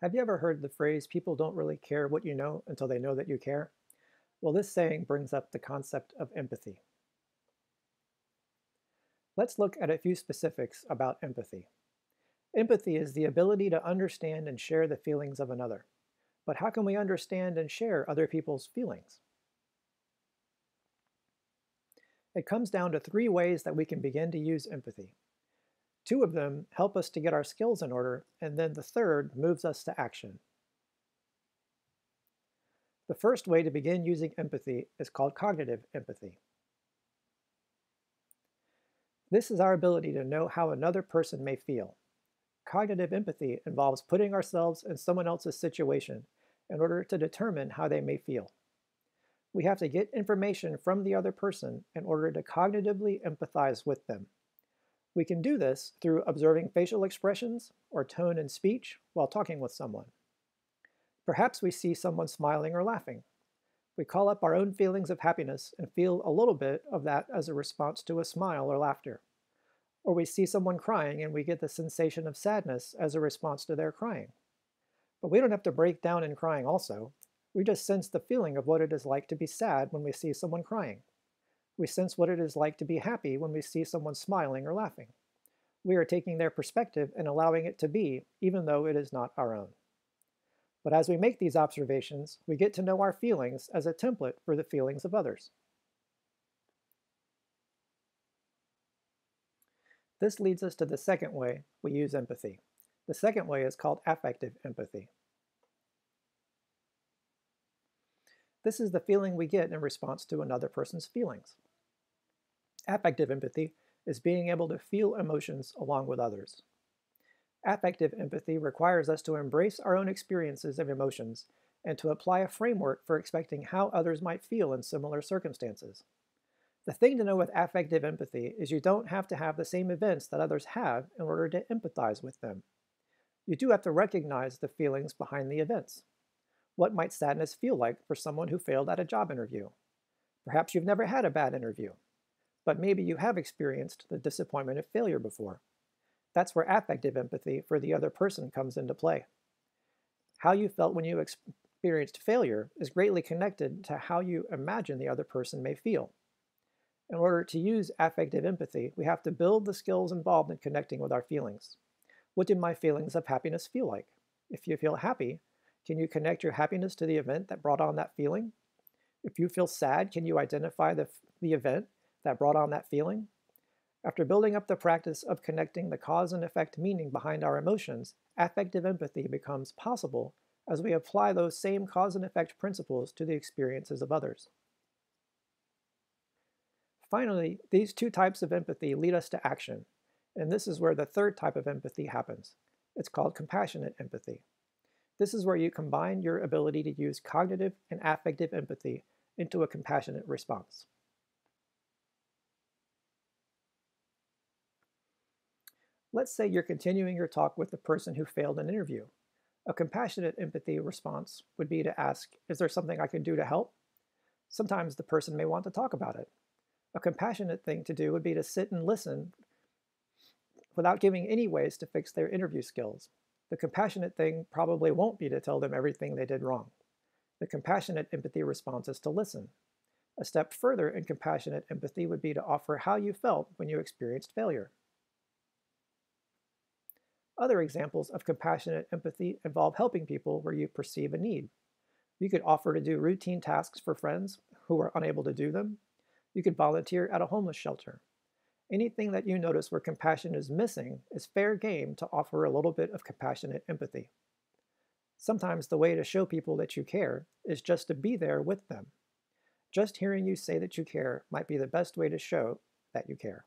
Have you ever heard the phrase, people don't really care what you know until they know that you care? Well, this saying brings up the concept of empathy. Let's look at a few specifics about empathy. Empathy is the ability to understand and share the feelings of another. But how can we understand and share other people's feelings? It comes down to three ways that we can begin to use empathy. Two of them help us to get our skills in order, and then the third moves us to action. The first way to begin using empathy is called cognitive empathy. This is our ability to know how another person may feel. Cognitive empathy involves putting ourselves in someone else's situation in order to determine how they may feel. We have to get information from the other person in order to cognitively empathize with them. We can do this through observing facial expressions or tone in speech while talking with someone. Perhaps we see someone smiling or laughing. We call up our own feelings of happiness and feel a little bit of that as a response to a smile or laughter. Or we see someone crying and we get the sensation of sadness as a response to their crying. But we don't have to break down in crying also. We just sense the feeling of what it is like to be sad when we see someone crying. We sense what it is like to be happy when we see someone smiling or laughing. We are taking their perspective and allowing it to be, even though it is not our own. But as we make these observations, we get to know our feelings as a template for the feelings of others. This leads us to the second way we use empathy. The second way is called affective empathy. This is the feeling we get in response to another person's feelings. Affective empathy is being able to feel emotions along with others. Affective empathy requires us to embrace our own experiences of emotions and to apply a framework for expecting how others might feel in similar circumstances. The thing to know with affective empathy is you don't have to have the same events that others have in order to empathize with them. You do have to recognize the feelings behind the events. What might sadness feel like for someone who failed at a job interview? Perhaps you've never had a bad interview, but maybe you have experienced the disappointment of failure before. That's where affective empathy for the other person comes into play. How you felt when you experienced failure is greatly connected to how you imagine the other person may feel. In order to use affective empathy, we have to build the skills involved in connecting with our feelings. What do my feelings of happiness feel like? If you feel happy, can you connect your happiness to the event that brought on that feeling? If you feel sad, can you identify the event that brought on that feeling? After building up the practice of connecting the cause and effect meaning behind our emotions, affective empathy becomes possible as we apply those same cause and effect principles to the experiences of others. Finally, these two types of empathy lead us to action, and this is where the third type of empathy happens. It's called compassionate empathy. This is where you combine your ability to use cognitive and affective empathy into a compassionate response. Let's say you're continuing your talk with the person who failed an interview. A compassionate empathy response would be to ask, is there something I can do to help? Sometimes the person may want to talk about it. A compassionate thing to do would be to sit and listen without giving any ways to fix their interview skills. The compassionate thing probably won't be to tell them everything they did wrong. The compassionate empathy response is to listen. A step further in compassionate empathy would be to offer how you felt when you experienced failure. Other examples of compassionate empathy involve helping people where you perceive a need. You could offer to do routine tasks for friends who are unable to do them. You could volunteer at a homeless shelter. Anything that you notice where compassion is missing is fair game to offer a little bit of compassionate empathy. Sometimes the way to show people that you care is just to be there with them. Just hearing you say that you care might be the best way to show that you care.